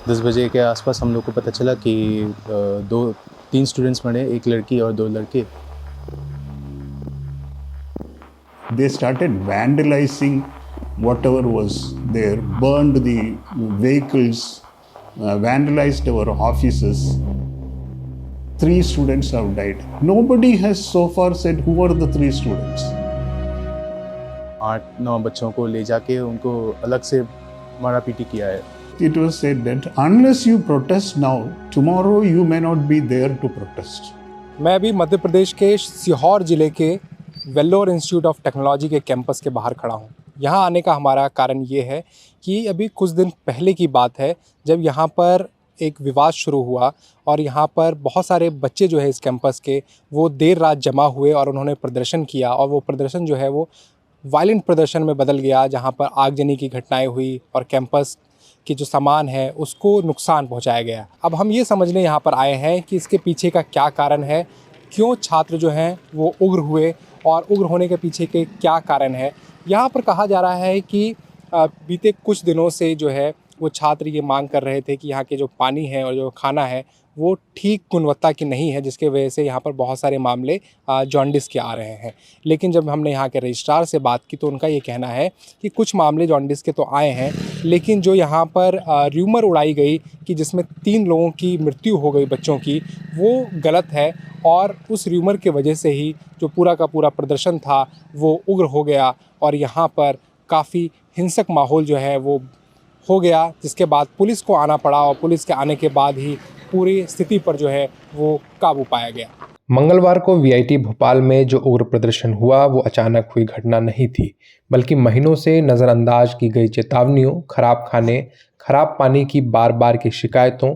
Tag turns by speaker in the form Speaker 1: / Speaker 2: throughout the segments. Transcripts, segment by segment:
Speaker 1: 10 बजे के आसपास हम लोग को पता चला कि दो तीन स्टूडेंट्स मरे, एक लड़की और दो लड़के।
Speaker 2: They started vandalizing whatever was there, burned the vehicles, vandalized our offices. 3 students have died. Nobody has so far said who are the 3 students.
Speaker 1: 8-9 बच्चों को ले जाके उनको अलग से मारा पीटी किया है।
Speaker 2: It was said that unless you protest now, tomorrow you may not be there to protest.
Speaker 3: मैं अभी मध्य प्रदेश के सीहोर ज़िले के वेल्लोर इंस्टीट्यूट ऑफ टेक्नोलॉजी के कैंपस के बाहर खड़ा हूँ। यहाँ आने का हमारा कारण ये है कि अभी कुछ दिन पहले की बात है जब यहाँ पर एक विवाद शुरू हुआ और यहाँ पर बहुत सारे बच्चे जो है इस कैंपस के वो देर रात जमा हुए और उन्होंने प्रदर्शन किया और वो प्रदर्शन जो है वो वायलेंट प्रदर्शन में बदल गया, जहाँ पर आगजनी की घटनाएं हुई और कैंपस की जो सामान है उसको नुकसान पहुंचाया गया। अब हम ये समझने यहाँ पर आए हैं कि इसके पीछे का क्या कारण है, क्यों छात्र जो हैं वो उग्र हुए और उग्र होने के पीछे के क्या कारण है। यहाँ पर कहा जा रहा है कि बीते कुछ दिनों से जो है वो छात्र ये मांग कर रहे थे कि यहाँ के जो पानी है और जो खाना है वो ठीक गुणवत्ता की नहीं है, जिसके वजह से यहाँ पर बहुत सारे मामले जॉन्डिस के आ रहे हैं। लेकिन जब हमने यहाँ के रजिस्ट्रार से बात की तो उनका ये कहना है कि कुछ मामले जॉन्डिस के तो आए हैं, लेकिन जो यहाँ पर र्यूमर उड़ाई गई कि जिसमें 3 लोगों की मृत्यु हो गई बच्चों की, वो गलत है और उस र्यूमर के वजह से ही जो पूरा का पूरा प्रदर्शन था वो उग्र हो गया और यहाँ पर काफ़ी हिंसक माहौल जो है वो हो गया, जिसके बाद पुलिस को आना पड़ा और पुलिस के आने के बाद ही पूरी स्थिति पर जो है वो काबू पाया गया।
Speaker 4: मंगलवार को वीआईटी भोपाल में जो उग्र प्रदर्शन हुआ वो अचानक हुई घटना नहीं थी, बल्कि महीनों से नज़रअंदाज की गई चेतावनियों, खराब खाने, खराब पानी की बार बार की शिकायतों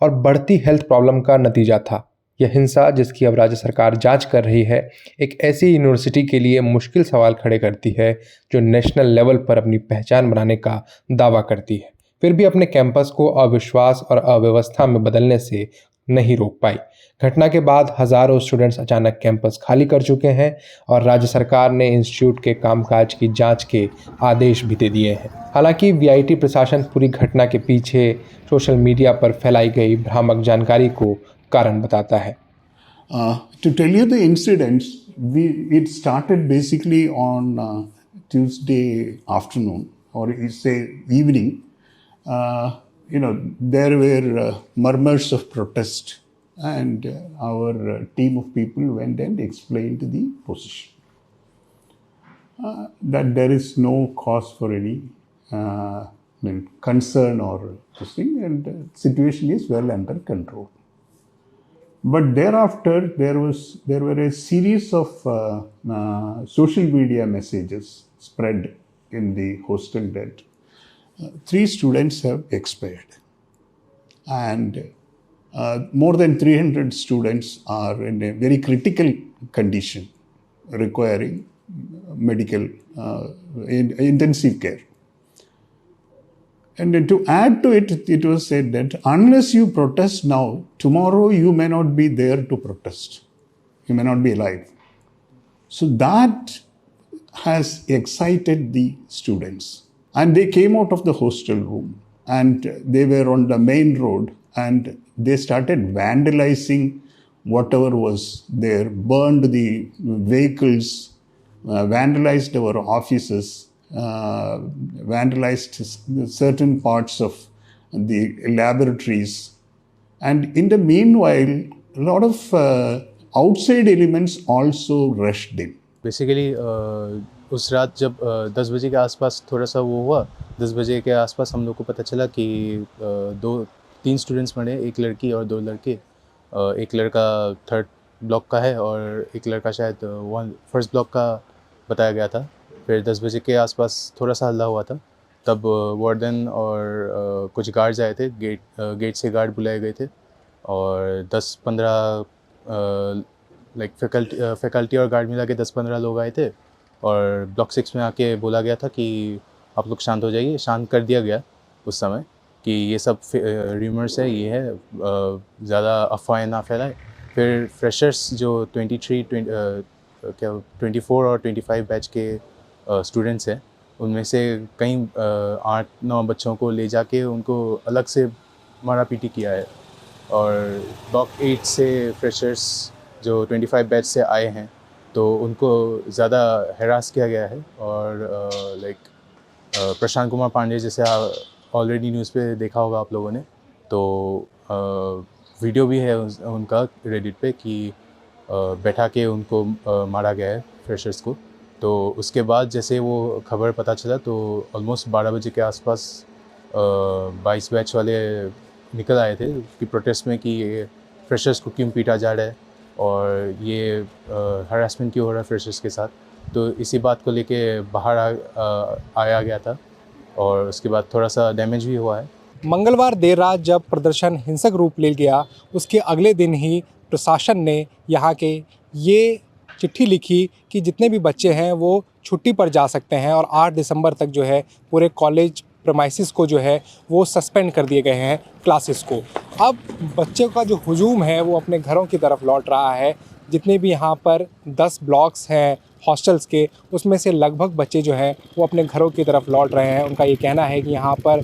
Speaker 4: और बढ़ती हेल्थ प्रॉब्लम का नतीजा था। यह हिंसा, जिसकी अब राज्य सरकार जांच कर रही है, एक ऐसी यूनिवर्सिटी के लिए मुश्किल सवाल खड़े करती है जो नेशनल लेवल पर अपनी पहचान बनाने का दावा करती है, फिर भी अपने कैंपस को अविश्वास और अव्यवस्था में बदलने से नहीं रोक पाई। घटना के बाद हजारों स्टूडेंट्स अचानक कैंपस खाली कर चुके हैं और राज्य सरकार ने इंस्टीट्यूट के कामकाज की जांच के आदेश भी दे दिए हैं। हालांकि वीआईटी प्रशासन पूरी घटना के पीछे सोशल मीडिया पर फैलाई गई भ्रामक जानकारी को कारण बताता है।
Speaker 2: To tell you the incidents, it started basically on Tuesday afternoon or say evening. There were murmurs of protest, and our team of people went and explained the position. That there is no cause for any concern or this thing, and the situation is well under control. But thereafter, there were a series of social media messages spread in the hostel that 3 students have expired, and more than 300 students are in a very critical condition, requiring medical intensive care. And then to add to it, it was said that unless you protest now, tomorrow you may not be there to protest. You may not be alive. So that has excited the students. And they came out of the hostel room and they were on the main road and they started vandalizing whatever was there, burned the vehicles, vandalized our offices, vandalized certain parts of the laboratories. And in the meanwhile, a lot of outside elements also rushed in.
Speaker 1: Basically उस रात जब 10 बजे के आसपास थोड़ा सा वो हुआ, 10 बजे के आसपास हम लोग को पता चला कि 3 स्टूडेंट्स मरे, एक लड़की और 2 लड़के। एक लड़का 3rd ब्लॉक का है और एक लड़का शायद 1st ब्लॉक का बताया गया था। फिर 10 बजे के आसपास थोड़ा सा हल्ला हुआ था, तब वार्डन और कुछ गार्ड्स आए थे, गेट से गार्ड बुलाए गए थे और 10-15 लाइक फैकल्टी और गार्ड मिला के 10-15 लोग आए थे और ब्लॉक 6 में आके बोला गया था कि आप लोग शांत हो जाइए। शांत कर दिया गया उस समय कि ये सब र्यूमर्स है, ये है, ज़्यादा अफवाहें ना फैलाए। फिर फ्रेशर्स जो 24 और 25 बैच के स्टूडेंट्स हैं, उनमें से कई 8-9 बच्चों को ले जाके उनको अलग से मारा पीटी किया है। और ब्लॉक 8 से फ्रेशर्स जो 25 बैच से आए हैं तो उनको ज़्यादा हैरास किया गया है। और लाइक प्रशांत कुमार पांडे जैसे ऑलरेडी न्यूज़ पे देखा होगा आप लोगों ने, तो वीडियो भी है उनका रेडिट पे कि बैठा के उनको मारा गया है फ्रेशर्स को। तो उसके बाद जैसे वो खबर पता चला तो ऑलमोस्ट 12 बजे के आसपास 22 बैच वाले निकल आए थे कि प्रोटेस्ट में कि ये फ्रेशर्स को क्यों पीटा जा रहा है और ये हरासमेंट क्यों हो रहा है फ्रेशर्स के साथ। तो इसी बात को लेके बाहर आया गया था और उसके बाद थोड़ा सा डैमेज भी हुआ है।
Speaker 3: मंगलवार देर रात जब प्रदर्शन हिंसक रूप ले गया, उसके अगले दिन ही प्रशासन ने यहाँ के ये चिट्ठी लिखी कि जितने भी बच्चे हैं वो छुट्टी पर जा सकते हैं और 8 दिसंबर तक जो है पूरे कॉलेज प्रमाइसिस को जो है वो सस्पेंड कर दिए गए हैं क्लासेस को। अब बच्चों का जो हुजूम है वो अपने घरों की तरफ लौट रहा है। जितने भी यहाँ पर 10 ब्लॉक्स हैं हॉस्टल्स के, उसमें से लगभग बच्चे जो हैं वो अपने घरों की तरफ लौट रहे हैं। उनका ये कहना है कि यहाँ पर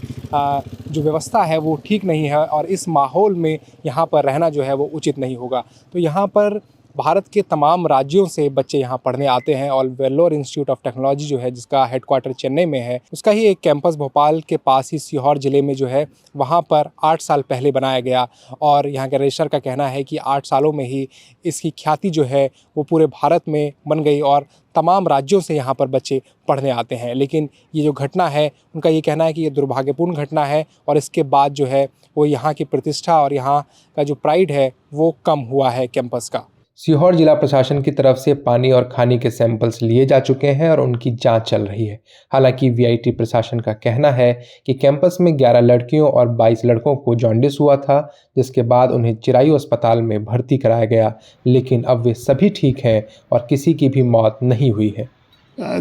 Speaker 3: जो व्यवस्था है वो ठीक नहीं है और इस माहौल में यहाँ पर रहना जो है वो उचित नहीं होगा। तो यहाँ पर भारत के तमाम राज्यों से बच्चे यहाँ पढ़ने आते हैं और वेल्लोर इंस्टीट्यूट ऑफ टेक्नोलॉजी जो है जिसका हेडक्वार्टर चेन्नई में है, उसका ही एक कैंपस भोपाल के पास ही सीहोर ज़िले में जो है वहाँ पर 8 साल पहले बनाया गया। और यहाँ के रजिस्ट्रार का कहना है कि 8 सालों में ही इसकी ख्याति जो है वो पूरे भारत में बन गई और तमाम राज्यों से यहाँ पर बच्चे पढ़ने आते हैं। लेकिन ये जो घटना है उनका ये कहना है कि ये दुर्भाग्यपूर्ण घटना है और इसके बाद जो है वो यहाँ की प्रतिष्ठा और यहाँ का जो प्राइड है वो कम हुआ है कैंपस का।
Speaker 4: सीहोर जिला प्रशासन की तरफ से पानी और खाने के सैंपल्स लिए जा चुके हैं और उनकी जांच चल रही है। हालांकि वीआईटी प्रशासन का कहना है कि कैंपस में 11 लड़कियों और 22 लड़कों को जॉन्डिस हुआ था, जिसके बाद उन्हें चिरायू अस्पताल में भर्ती कराया गया, लेकिन अब वे सभी ठीक हैं और किसी की भी मौत नहीं हुई है।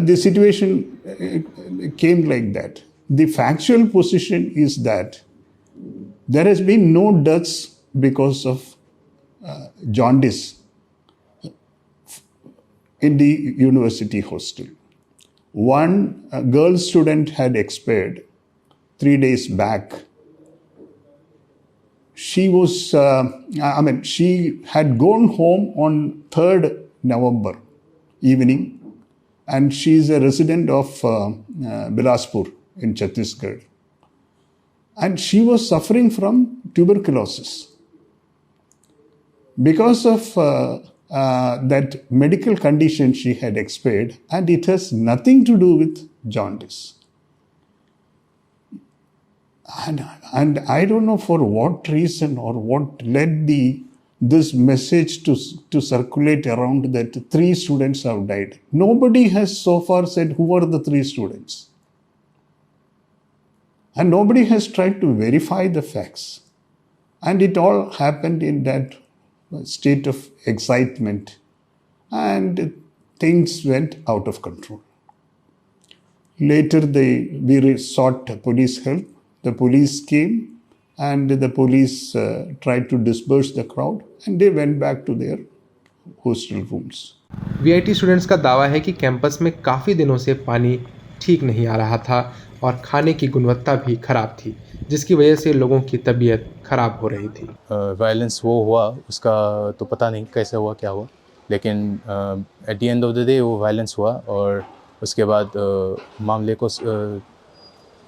Speaker 2: The situation came like that. The factual position is that there has been no deaths because of jaundice in the university hostel. One girl student had expired 3 days back. She was, she had gone home on 3rd November evening, and she is a resident of Bilaspur in Chhattisgarh. And she was suffering from tuberculosis. Because of that medical condition she had expired, and it has nothing to do with jaundice. And I don't know for what reason or what led this message to circulate around that 3 students have died. Nobody has so far said who are the 3 students. And nobody has tried to verify the facts. And it all happened in that state of excitement, and things went out of control. Later we sought police help. The police came and the police tried to disperse the crowd, and they went back to their hostel rooms.
Speaker 4: VIT students का दावा है कि campus में काफ़ी दिनों से पानी ठीक नहीं आ रहा था और खाने की गुणवत्ता भी खराब थी, जिसकी वजह से लोगों की तबीयत खराब हो रही थी।
Speaker 1: वायलेंस वो हुआ उसका तो पता नहीं कैसे हुआ क्या हुआ, लेकिन at the end of the day वो वायलेंस हुआ। और उसके बाद मामले को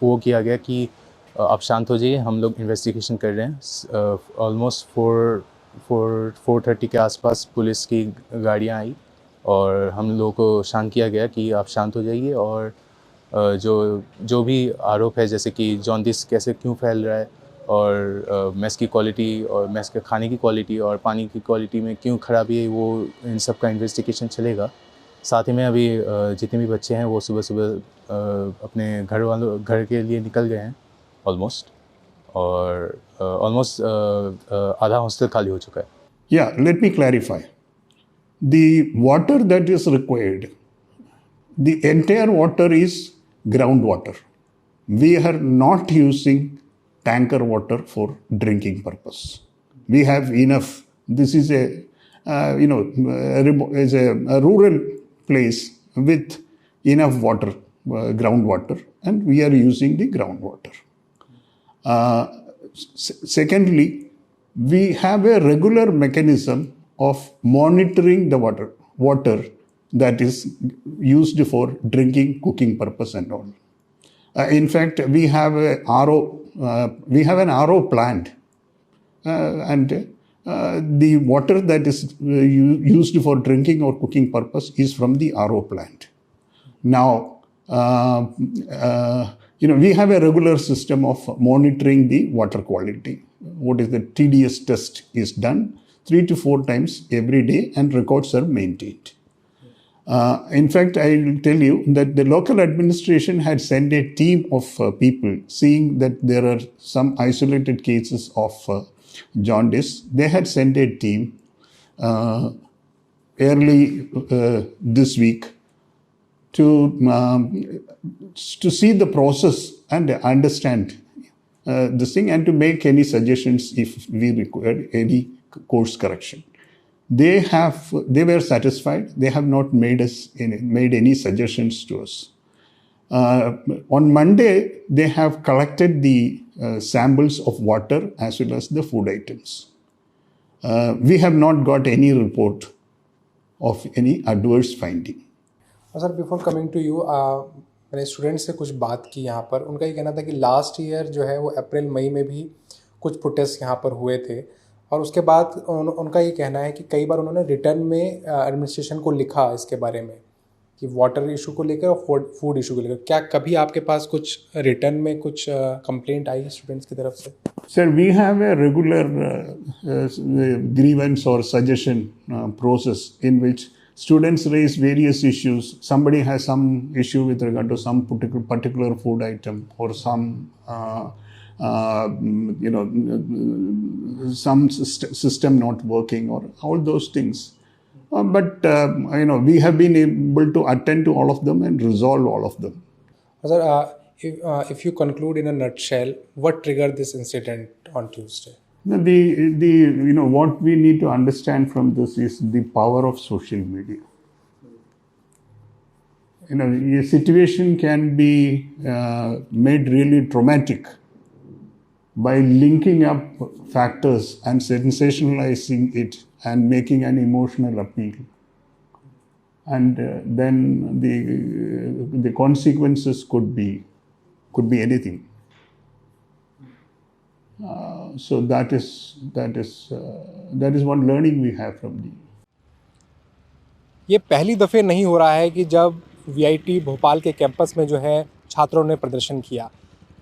Speaker 1: वो किया गया कि आप शांत हो जाइए, हम लोग इन्वेस्टिगेशन कर रहे हैं। ऑलमोस्ट 4:30 के आसपास पुलिस की गाड़ियाँ आई और हम लोगों को शांत किया गया कि आप शांत हो जाइए। और जो भी आरोप है, जैसे कि जॉन्डिस कैसे क्यों फैल रहा है और मेस की क्वालिटी और मेस के खाने की क्वालिटी और पानी की क्वालिटी में क्यों खराबी है, वो इन सब का इन्वेस्टिगेशन चलेगा। साथ ही में अभी जितने भी बच्चे हैं वो सुबह अपने घर के लिए निकल गए हैं ऑलमोस्ट, और ऑलमोस्ट आधा हॉस्टल खाली हो चुका है।
Speaker 2: Yeah, let me clarify. The water that is required, the entire water is groundwater. We are not using tanker water for drinking purpose. We have enough. This is is a rural place with enough water, groundwater, and we are using the groundwater. secondly, we have a regular mechanism of monitoring the water that is used for drinking, cooking purpose and all. In fact, we have an RO plant, and the water that is used for drinking or cooking purpose is from the RO plant. Now, we have a regular system of monitoring the water quality. What is the TDS test is done 3 to 4 times every day, and records are maintained. In fact, I will tell you that the local administration had sent a team of people, seeing that there are some isolated cases of jaundice. They had sent a team early this week to see the process and understand this thing, and to make any suggestions if we require any course correction. They were satisfied. They have not made any suggestions to us. On Monday, they have collected the samples of water as well as the food items. We have not got any report of any adverse finding.
Speaker 3: Sir before coming to you, मैंने student से कुछ बात की यहाँ पर. उनका ये कहना था कि लास्ट ईयर जो है वो अप्रैल मई में भी कुछ प्रोटेस्ट यहाँ पर हुए थे, और उसके बाद उनका ये कहना है कि कई बार उन्होंने रिटर्न में एडमिनिस्ट्रेशन को लिखा इसके बारे में कि वाटर इशू को लेकर और फूड इशू को लेकर. क्या कभी आपके पास कुछ रिटर्न में कुछ कंप्लेंट आई स्टूडेंट्स की तरफ से?
Speaker 2: Sir, we have a regular grievance or suggestion process in which students raise various issues. Somebody has some issue with regard to some particular food item, or some some system not working, or all those things. But we have been able to attend to all of them and resolve all of them.
Speaker 3: Sir, if you conclude in a nutshell, what triggered this incident on Tuesday?
Speaker 2: What we need to understand from this is the power of social media. A situation can be made really traumatic by linking up factors and sensationalizing it and making an emotional appeal. And then the consequences could be anything. So that is one learning we have from the.
Speaker 3: ये पहली दफ़े नहीं हो रहा है कि जब VIT Bhopal के कैंपस में जो है छात्रों ने प्रदर्शन किया.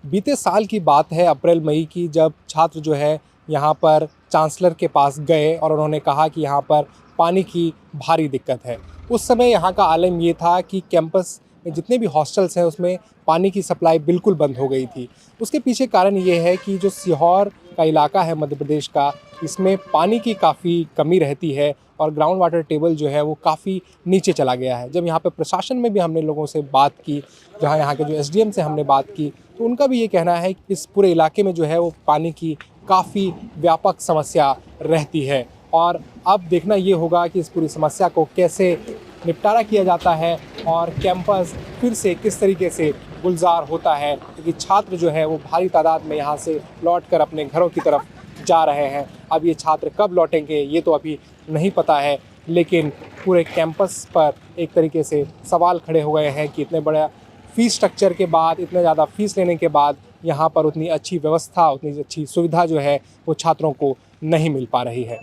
Speaker 3: बीते साल की बात है, अप्रैल मई की, जब छात्र जो है यहाँ पर चांसलर के पास गए और उन्होंने कहा कि यहाँ पर पानी की भारी दिक्कत है. उस समय यहाँ का आलम ये था कि कैंपस में जितने भी हॉस्टल्स हैं उसमें पानी की सप्लाई बिल्कुल बंद हो गई थी. उसके पीछे कारण ये है कि जो सीहोर का इलाका है मध्य प्रदेश का, इसमें पानी की काफ़ी कमी रहती है और ग्राउंड वाटर टेबल जो है वो काफ़ी नीचे चला गया है. जब यहाँ पे प्रशासन में भी हमने लोगों से बात की, जहाँ यहाँ के जो एसडीएम से हमने बात की, तो उनका भी ये कहना है कि इस पूरे इलाके में जो है वो पानी की काफ़ी व्यापक समस्या रहती है. और अब देखना ये होगा कि इस पूरी समस्या को कैसे निपटारा किया जाता है और कैंपस फिर से किस तरीके से गुलजार होता है, क्योंकि छात्र जो है वो भारी तादाद में यहाँ से लौटकर अपने घरों की तरफ जा रहे हैं. अब ये छात्र कब लौटेंगे ये तो अभी नहीं पता है, लेकिन पूरे कैंपस पर एक तरीके से सवाल खड़े हो गए हैं कि इतने बड़ा फ़ीस स्ट्रक्चर के बाद, इतने ज़्यादा फ़ीस लेने के बाद यहाँ पर उतनी अच्छी व्यवस्था, उतनी अच्छी सुविधा जो है वो छात्रों को नहीं मिल पा रही है.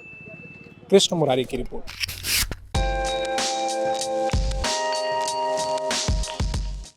Speaker 3: कृष्ण मुरारी की रिपोर्ट.